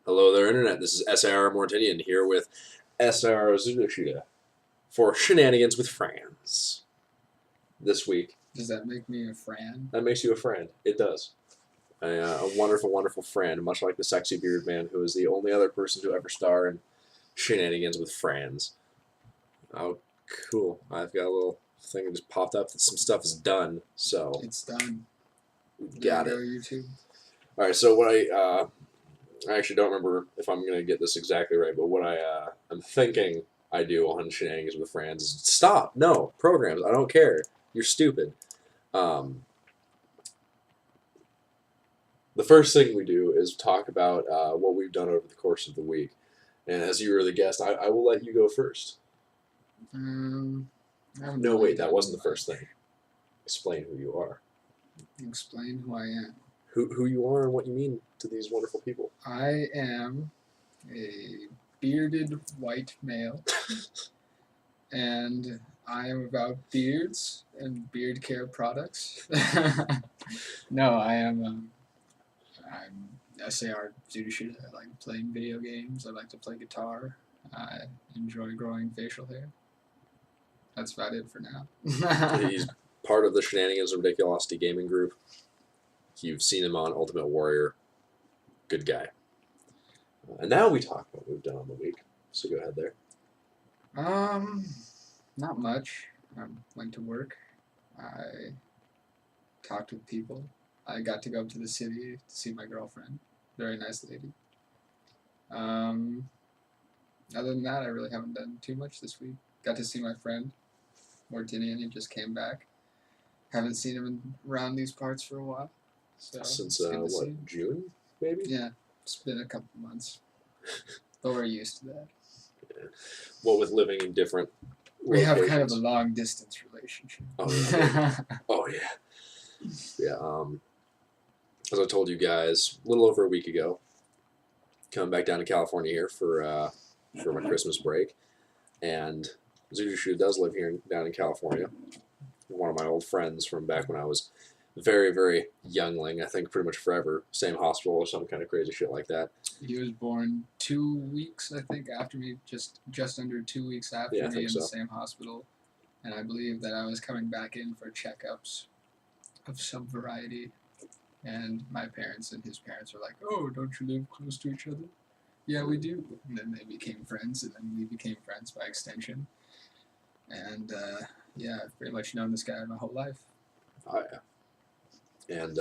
Hello there, Internet. This is SAR Mortinian here with SR Zootashoota for Shenanigans with Friends. This week. Does that make me a friend? That makes you a friend. It does. A wonderful, wonderful friend, much like the sexy beard man who is the only other person to ever star in Shenanigans with Friends. Oh, cool. I've got a little thing that just popped up that some stuff is done, so. It's done. Got it. Go YouTube. Alright, so what I actually don't remember if I'm going to get this exactly right, but what I'm thinking I do on Shenanigans with Friends is stop. No. Programs. I don't care. You're stupid. The first thing we do is talk about what we've done over the course of the week. And as you were the guest, I will let you go first. No, wait, that wasn't the first thing. Explain who you are. Explain who I am. Who you are and what you mean to these wonderful people. I am a bearded white male, and I am about beards and beard care products. No, I'm SAR Zootashoota. I like playing video games. I like to play guitar. I enjoy growing facial hair. That's about it for now. He's part of the Shenanigans and Ridiculosity gaming group. You've seen him on Ultimate Warrior. Good guy. And now we talk about what we've done on the week. So go ahead there. Not much. I went to work. I talked with people. I got to go up to the city to see my girlfriend. Very nice lady. Other than that, I really haven't done too much this week. Got to see my friend, Mortinian. He just came back. Haven't seen him around these parts for a while. So since, what, June, maybe? Yeah, it's been a couple months. But we're used to that. Yeah. What with living in different We locations. have kind of a long-distance relationship. Oh, yeah. Oh, yeah. Yeah, as I told you guys a little over a week ago, coming back down to California here for my Christmas break. And Zootashoota does live here down in California. One of my old friends from back when I was very, very youngling, I think pretty much forever, same hospital or some kind of crazy shit like that. He was born 2 weeks, I think, after me, just under 2 weeks after me in the same hospital. And I believe that I was coming back in for checkups of some variety. And my parents and his parents were like, "Oh, don't you live close to each other?" "Yeah, we do." And then they became friends, and then we became friends by extension. And, yeah, I've pretty much known this guy my whole life. Oh, yeah. And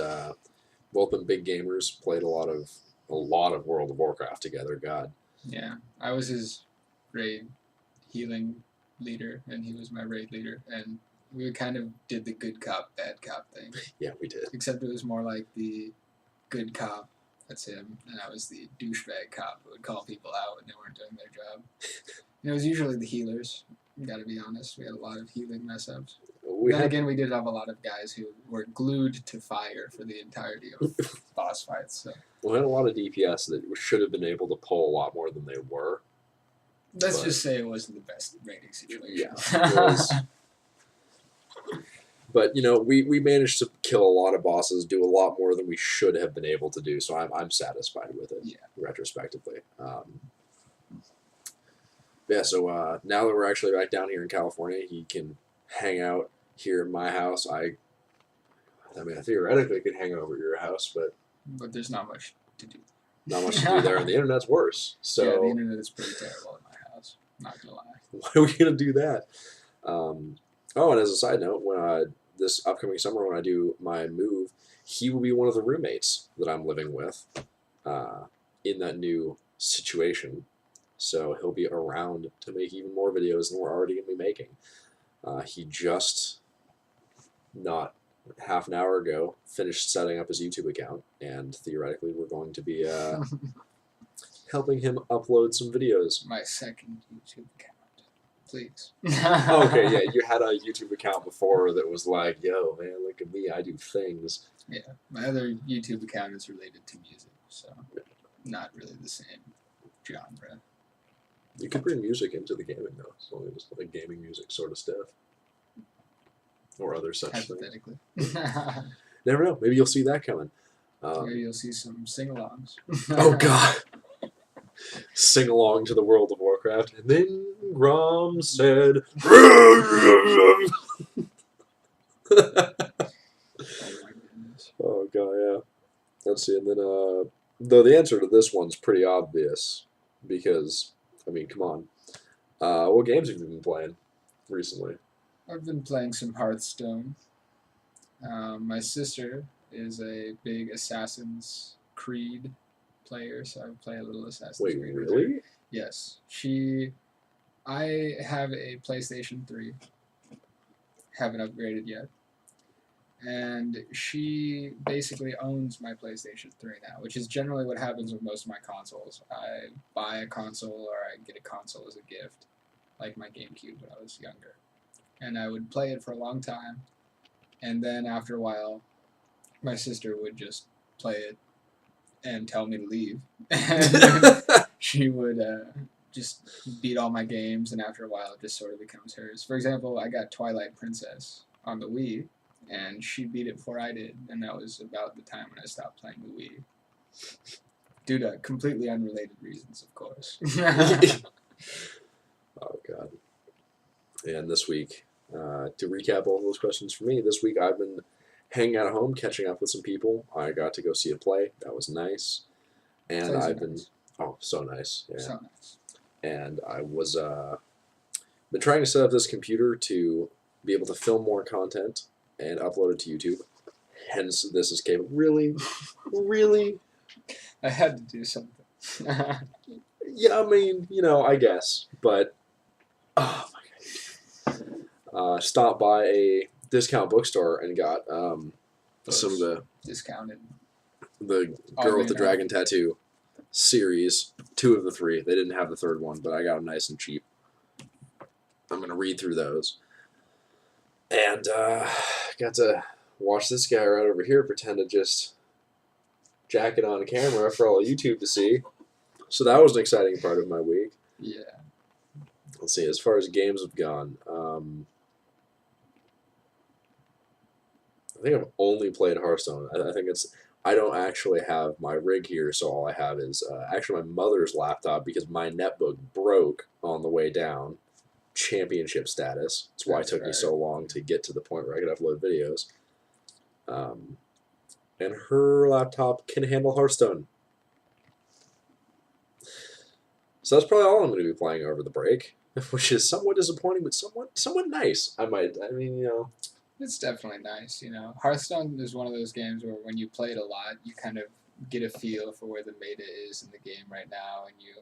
both been big gamers, played a lot of World of Warcraft together. God. Yeah, I was his raid healing leader, and he was my raid leader, and we kind of did the good cop, bad cop thing. Yeah, we did. Except it was more like the good cop, that's him, and I was the douchebag cop who would call people out when they weren't doing their job. And it was usually the healers. Gotta be honest, we had a lot of healing mess-ups. Again, we did have a lot of guys who were glued to fire for the entirety of boss fights. So. We had a lot of DPS that should have been able to pull a lot more than they were. Let's just say it wasn't the best rating situation. Yeah, it was. But, you know, we managed to kill a lot of bosses, do a lot more than we should have been able to do, so I'm satisfied with it, retrospectively. Yeah, so now that we're actually back down here in California, he can hang out here in my house. I mean, I theoretically could hang over at your house, but there's not much to do. Not much to do there, and the internet's worse. So yeah, the internet is pretty terrible at my house. Not gonna lie. Why are we gonna do that? Oh, and as a side note, when this upcoming summer when I do my move, he will be one of the roommates that I'm living with in that new situation. So he'll be around to make even more videos than we're already gonna be making. He just not half an hour ago finished setting up his YouTube account, and theoretically we're going to be helping him upload some videos. My second YouTube account, please. Okay, yeah, you had a YouTube account before that was like, yo, man, look at me, I do things. Yeah, my other YouTube account is related to music, so not really the same genre. You could bring music into the gaming, though. It's only just like gaming music sort of stuff. Or other such things. Hypothetically. Never know. Maybe you'll see that coming. Maybe you'll see some sing-alongs. Oh, God. Sing along to the World of Warcraft. And then Grom said, oh god, yeah. Let's see, and then though the answer to this one's pretty obvious, because I mean, come on, what games have you been playing recently? I've been playing some Hearthstone. My sister is a big Assassin's Creed player, so I play a little Assassin's Creed. Wait, really? Yes, I have a PlayStation 3. Haven't upgraded yet. And she basically owns my PlayStation 3 now, which is generally what happens with most of my consoles. I buy a console or I get a console as a gift, like my GameCube when I was younger. And I would play it for a long time, and then after a while, my sister would just play it and tell me to leave. And she would just beat all my games, and after a while it just sort of becomes hers. For example, I got Twilight Princess on the Wii, and she beat it before I did, and that was about the time when I stopped playing the Wii. Due to completely unrelated reasons, of course. Oh, God. And this week, to recap all those questions for me, this week I've been hanging out at home, catching up with some people. I got to go see a play. That was nice. And I've been... Oh, so nice. Yeah. So nice. And I was... been trying to set up this computer to be able to film more content and upload it to YouTube. Hence, this is capable. Really? Really? I had to do something. Yeah, I mean, you know, I guess. But, oh my God. Stopped by a discount bookstore and got some of the... Discounted. The Girl with the Dragon Tattoo series. 2 of the 3. They didn't have the 3rd one, but I got them nice and cheap. I'm going to read through those. And got to watch this guy right over here pretend to just jack it on camera for all of YouTube to see. So that was an exciting part of my week. Yeah. Let's see, as far as games have gone, I think I've only played Hearthstone. I think it's... I don't actually have my rig here, so all I have is actually my mother's laptop because my netbook broke on the way down. Championship status. That's why it took me so long to get to the point where I could upload videos. And her laptop can handle Hearthstone. So that's probably all I'm going to be playing over the break, which is somewhat disappointing, but somewhat nice. I mean, you know. It's definitely nice, you know. Hearthstone is one of those games where when you play it a lot, you kind of get a feel for where the meta is in the game right now, and you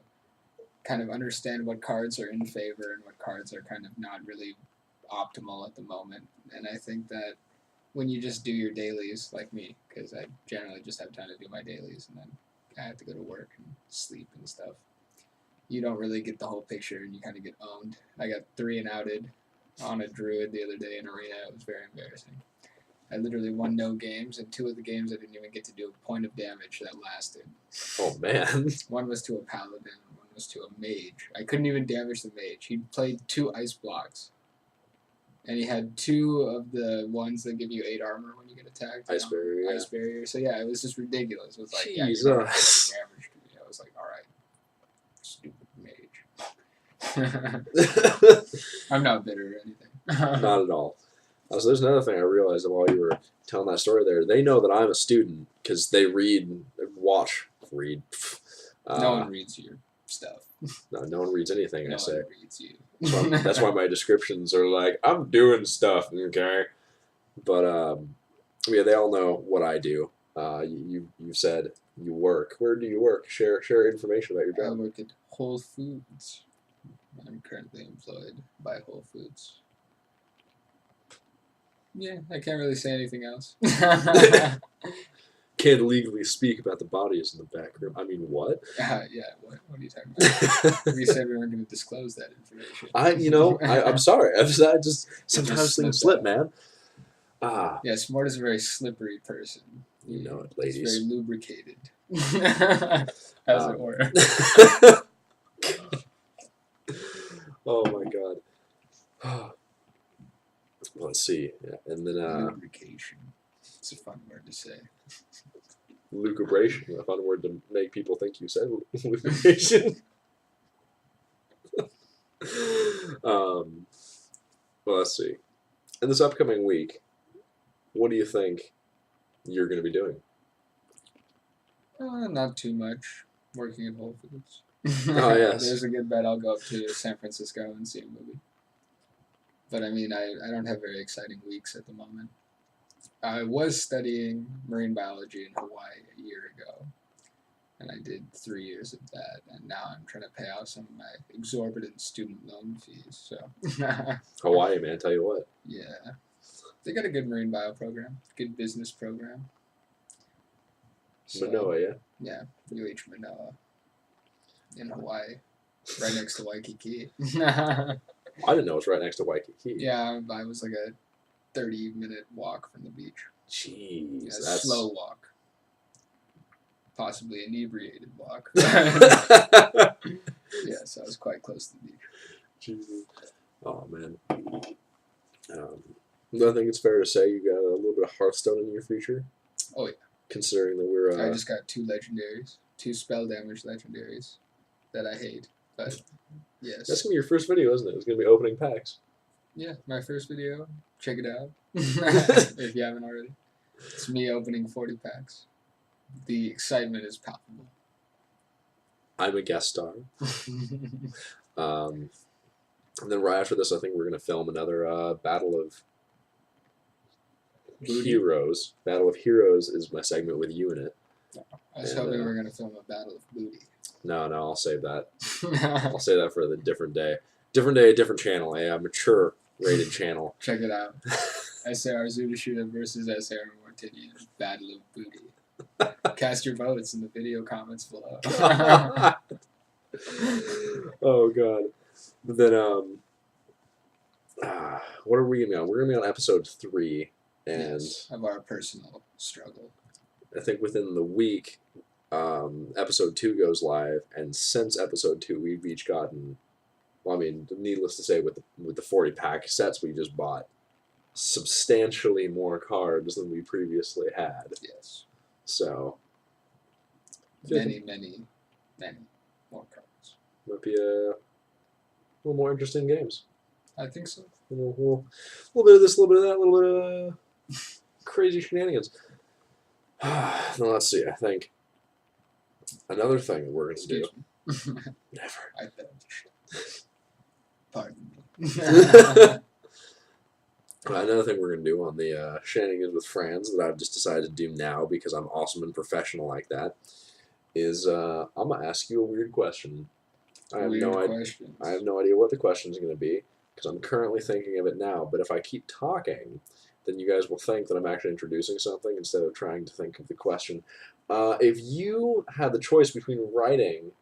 kind of understand what cards are in favor and what cards are kind of not really optimal at the moment. And I think that when you just do your dailies, like me, because I generally just have time to do my dailies and then I have to go to work and sleep and stuff, you don't really get the whole picture and you kind of get owned. I got 3 and outed on a druid the other day in arena. It was very embarrassing. I literally won no games, and 2 of the games I didn't even get to do a point of damage that lasted. Oh, man. One was to a paladin, one was to a mage. I couldn't even damage the mage. He played 2 ice blocks. And he had 2 of the ones that give you 8 armor when you get attacked. Ice barrier, yeah. Ice barrier. So yeah, it was just ridiculous. It was like, Jesus. Yeah, damage to me. I was like, alright. Stupid mage. I'm not bitter or anything. Not at all. So there's another thing I realized while you were telling that story there. They know that I'm a student because they read. No one reads your stuff. No one reads anything I say. No one reads you. So that's why my descriptions are like, I'm doing stuff, okay? But, yeah, they all know what I do. You've said you work. Where do you work? Share information about your job. I work at Whole Foods. I'm currently employed by Whole Foods. Yeah, I can't really say anything else. Can't legally speak about the bodies in the back room. I mean, what? Yeah, what are you talking about? We said we weren't going to disclose that information. I'm sorry. I just sometimes things slip, man. Yeah, Smart is a very slippery person. You know it, ladies. He's very lubricated, as it were. Oh my god. Let's see. Yeah, and then lubrication. It's a fun word to say. Lucubration, a fun word to make people think you said lucubration. Well, let's see. In this upcoming week, what do you think you're going to be doing? Not too much. Working at Whole Foods. Oh, yes. There's a good bet I'll go up to San Francisco and see a movie. But I mean, I don't have very exciting weeks at the moment. I was studying marine biology in Hawaii a year ago, and I did 3 years of that, and now I'm trying to pay off some of my exorbitant student loan fees. So Hawaii, man, tell you what. Yeah, they got a good marine bio program, good business program. So, Manoa, yeah? Yeah, UH Manoa in Hawaii, right next to Waikiki. I didn't know it was right next to Waikiki. Yeah, I was like a 30-minute walk from the beach. Jeez, yeah, that's... slow walk. Possibly inebriated walk. Yeah, so I was quite close to the beach. Jesus. Oh, man. I think it's fair to say you got a little bit of Hearthstone in your future. Oh, yeah. Considering that we're... I just got 2 legendaries. 2 spell damage legendaries that I hate, but yes. That's going to be your first video, isn't it? It's going to be opening packs. Yeah, my first video. Check it out if you haven't already. It's me opening 40 packs. The excitement is palpable. I'm a guest star. And then right after this, I think we're going to film another Battle of Heroes. Battle of Heroes is my segment with you in it. I was hoping we were going to film a Battle of Booty. No, I'll save that. I'll save that for the different day. Different day, different channel. A mature rated channel. Check it out. SaR Zootashoota versus SaR Mortidian. Battle of Booty. Cast your votes in the video comments below. Oh, God. But then, what are we going to be on? We're going to be on episode 3. And yes, of our personal struggle. I think within the week, episode 2 goes live, and since episode 2, we've each gotten, well, I mean, needless to say, with the 40-pack sets we just bought, substantially more cards than we previously had. Yes. So, many more cards. Might be a little more interesting games. I think so. A little bit of this, a little bit of that, a little bit of crazy shenanigans. Now, let's see. I think another thing that we're going to do. Never. I bet. Pardon me. Another thing we're going to do on the Shenanigans with Frands that I've just decided to do now because I'm awesome and professional like that is I'm going to ask you a weird question. I have no idea what the question is going to be because I'm currently thinking of it now, but if I keep talking, then you guys will think that I'm actually introducing something instead of trying to think of the question. If you had the choice between writing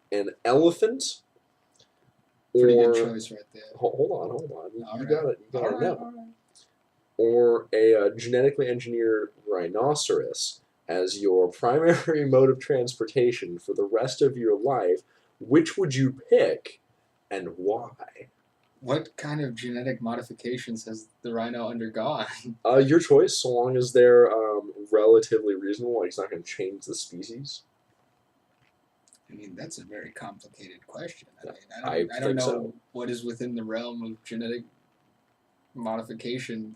an elephant Pretty good choice right there. Hold on. You got it. You got it now. Or a genetically engineered rhinoceros as your primary mode of transportation for the rest of your life, which would you pick and why? What kind of genetic modifications has the rhino undergone? Your choice, so long as they're relatively reasonable, like it's not going to change the species. I mean, that's a very complicated question. I don't know what is within the realm of genetic modification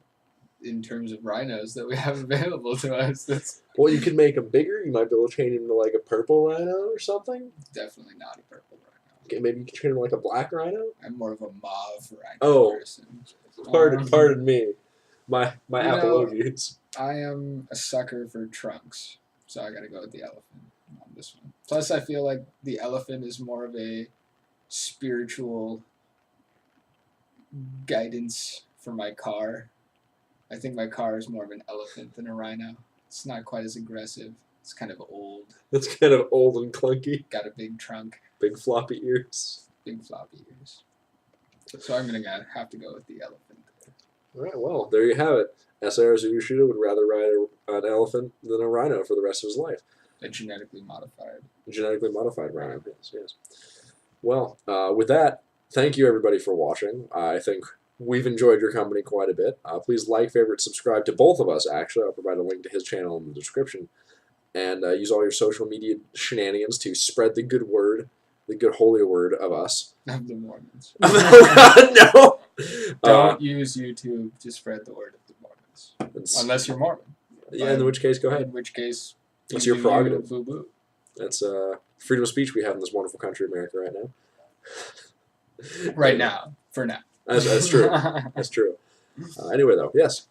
in terms of rhinos that we have available to us. Well, you can make them bigger. You might be able to change them to like a purple rhino or something. Definitely not a purple rhino. Okay, maybe you can change them like a black rhino. I'm more of a mauve rhino person. Pardon me. My apologies. I am a sucker for trunks, so I got to go with the elephant on this one. Plus, I feel like the elephant is more of a spiritual guidance for my car. I think my car is more of an elephant than a rhino. It's not quite as aggressive. It's kind of old. It's kind of old and clunky. Got a big trunk. Big floppy ears. Big floppy ears. So I'm going to have to go with the elephant. All right, well, there you have it. SaR Zootashoota would rather ride an elephant than a rhino for the rest of his life. A genetically modified. Genetically modified rhino, yes. Well, with that, thank you everybody for watching. I think we've enjoyed your company quite a bit. Please like, favorite, subscribe to both of us, actually. I'll provide a link to his channel in the description. and use all your social media shenanigans to spread the good word, the good holy word of us. Of the Mormons. No. Don't use YouTube to spread the word of the Mormons. Unless you're Mormon. Yeah, in which case, go ahead. In which case, it's your prerogative. Boo-boo. That's freedom of speech we have in this wonderful country, America, right now. Right now, for now. That's true. That's true. Anyway, though, yes.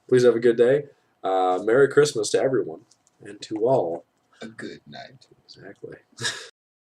Please have a good day. Merry Christmas to everyone, and to all. A good night. Exactly.